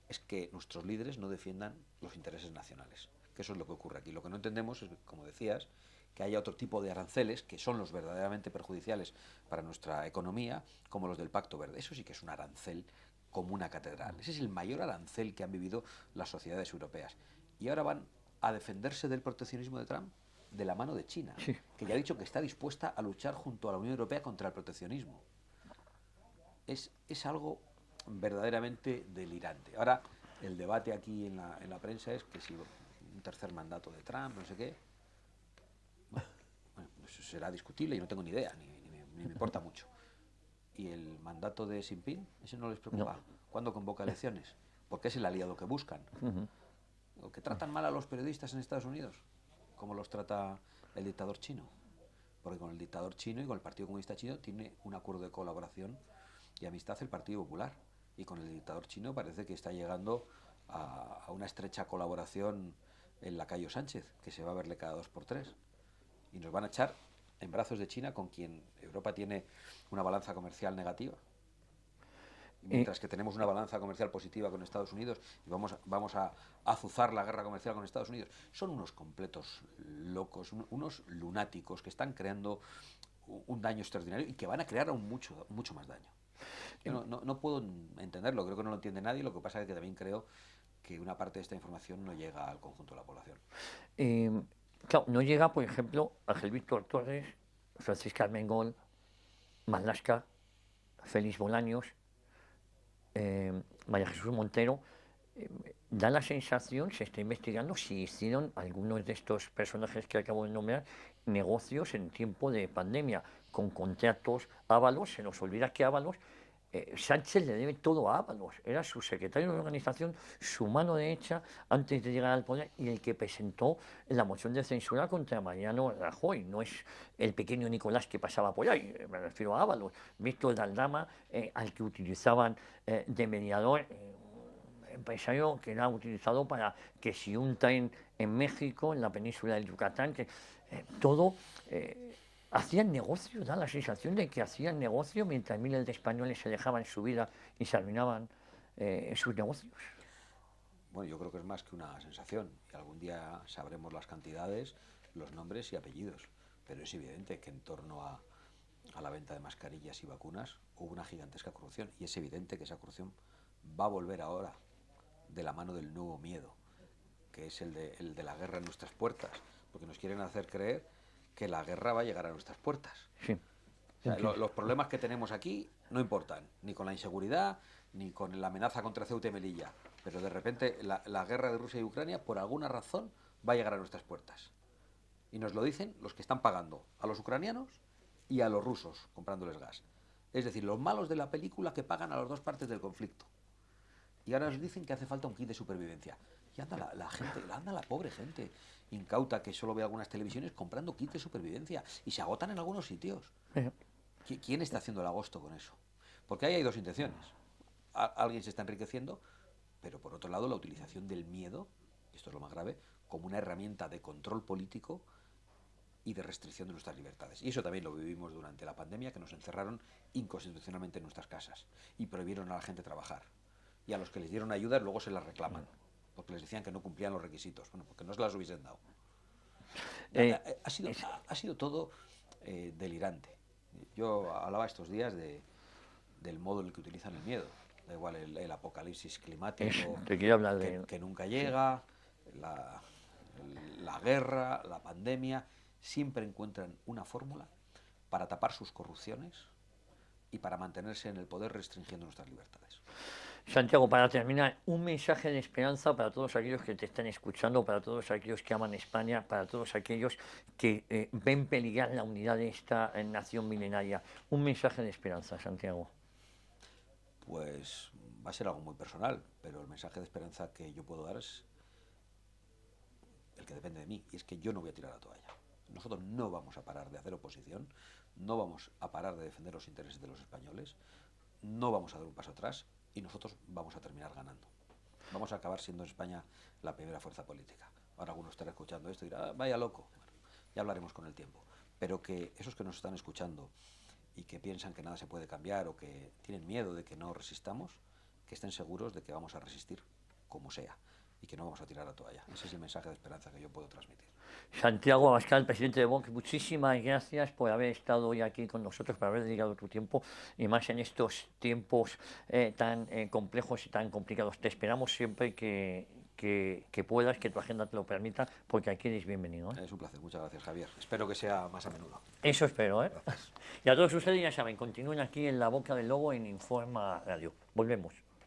es que nuestros líderes no defiendan los intereses nacionales. Que eso es lo que ocurre aquí. Lo que no entendemos es, como decías, que haya otro tipo de aranceles que son los verdaderamente perjudiciales para nuestra economía, como los del Pacto Verde. Eso sí que es un arancel como una catedral. Ese es el mayor arancel que han vivido las sociedades europeas. Y ahora van a defenderse del proteccionismo de Trump de la mano de China, sí, que ya ha dicho que está dispuesta a luchar junto a la Unión Europea contra el proteccionismo. Es algo verdaderamente delirante. Ahora, el debate aquí en la prensa es que si un tercer mandato de Trump, no sé qué, bueno, eso será discutible, yo no tengo ni idea, ni me importa mucho. ¿Y el mandato de Xi Jinping? ¿Ese no les preocupa? No. ¿Cuándo convoca elecciones? Porque es el aliado que buscan. ¿O que tratan mal a los periodistas en Estados Unidos? ¿Cómo los trata el dictador chino? Porque con el dictador chino y con el Partido Comunista Chino tiene un acuerdo de colaboración y amistad el Partido Popular. Y con el dictador chino parece que está llegando a una estrecha colaboración el lacayo Sánchez, que se va a verle cada 2 por 3. Y nos van a echar en brazos de China, con quien Europa tiene una balanza comercial negativa. Mientras que tenemos una balanza comercial positiva con Estados Unidos y vamos a azuzar la guerra comercial con Estados Unidos. Son unos completos locos, unos lunáticos que están creando un daño extraordinario y que van a crear aún mucho más daño. Yo no puedo entenderlo, creo que no lo entiende nadie. Lo que pasa es que también creo que una parte de esta información no llega al conjunto de la población. Claro, no llega, por ejemplo, Ángel Víctor Torres, Francisca Armengol, Marlaska, Félix Bolaños, María Jesús Montero. Da la sensación, se está investigando si hicieron algunos de estos personajes que acabo de nombrar negocios en tiempo de pandemia, con contratos. Ábalos, se nos olvida que Ábalos, Sánchez le debe todo a Ábalos, era su secretario de organización, su mano derecha antes de llegar al poder y el que presentó la moción de censura contra Mariano Rajoy. No es el pequeño Nicolás que pasaba por ahí, me refiero a Ábalos, Víctor Daldama, al que utilizaban de mediador, empresario que era utilizado para que si un tren en México, en la península del Yucatán, que todo... hacían negocio, da la sensación de que hacían negocio mientras miles de españoles se dejaban su vida y se arruinaban sus negocios. Bueno, yo creo que es más que una sensación y algún día sabremos las cantidades, los nombres y apellidos, pero es evidente que en torno a la venta de mascarillas y vacunas hubo una gigantesca corrupción y es evidente que esa corrupción va a volver ahora de la mano del nuevo miedo, que es el de la guerra en nuestras puertas, porque nos quieren hacer creer que la guerra va a llegar a nuestras puertas. Sí. O sea, los problemas que tenemos aquí no importan, ni con la inseguridad, ni con la amenaza contra Ceuta y Melilla. Pero de repente la guerra de Rusia y Ucrania, por alguna razón, va a llegar a nuestras puertas. Y nos lo dicen los que están pagando a los ucranianos y a los rusos, comprándoles gas. Es decir, los malos de la película que pagan a las dos partes del conflicto. Y ahora nos dicen que hace falta un kit de supervivencia. Y anda la pobre gente incauta que solo ve algunas televisiones comprando kits de supervivencia y se agotan en algunos sitios. ¿Quién está haciendo el agosto con eso? Porque ahí hay dos intenciones. alguien se está enriqueciendo, pero por otro lado la utilización del miedo, y esto es lo más grave, como una herramienta de control político y de restricción de nuestras libertades. Y eso también lo vivimos durante la pandemia, que nos encerraron inconstitucionalmente en nuestras casas y prohibieron a la gente trabajar. Y a los que les dieron ayuda luego se las reclaman, porque les decían que no cumplían los requisitos, bueno, porque no se las hubiesen dado. Ha sido todo delirante. Yo hablaba estos días del modo en el que utilizan el miedo. Da igual el apocalipsis climático te quiero hablar que nunca llega, la guerra, la pandemia, siempre encuentran una fórmula para tapar sus corrupciones y para mantenerse en el poder restringiendo nuestras libertades. Santiago, para terminar, un mensaje de esperanza para todos aquellos que te están escuchando, para todos aquellos que aman España, para todos aquellos que ven peligrar la unidad de esta nación milenaria. Un mensaje de esperanza, Santiago. Pues va a ser algo muy personal, pero el mensaje de esperanza que yo puedo dar es el que depende de mí, y es que yo no voy a tirar la toalla. Nosotros no vamos a parar de hacer oposición, no vamos a parar de defender los intereses de los españoles, no vamos a dar un paso atrás y nosotros vamos a terminar ganando. Vamos a acabar siendo en España la primera fuerza política. Ahora algunos estarán escuchando esto y dirán, vaya loco. Bueno, ya hablaremos con el tiempo. Pero que esos que nos están escuchando y que piensan que nada se puede cambiar o que tienen miedo de que no resistamos, que estén seguros de que vamos a resistir como sea y que no vamos a tirar la toalla. Ese es el mensaje de esperanza que yo puedo transmitir. Santiago Abascal, presidente de Vox, muchísimas gracias por haber estado hoy aquí con nosotros, por haber dedicado tu tiempo y más en estos tiempos tan complejos y tan complicados. Te esperamos siempre que puedas, que tu agenda te lo permita, porque aquí eres bienvenido. Es un placer, muchas gracias, Javier. Espero que sea más a menudo. Eso espero, ¿eh? Y a todos ustedes ya saben, continúen aquí en La Boca del Lobo en Informa Radio. Volvemos.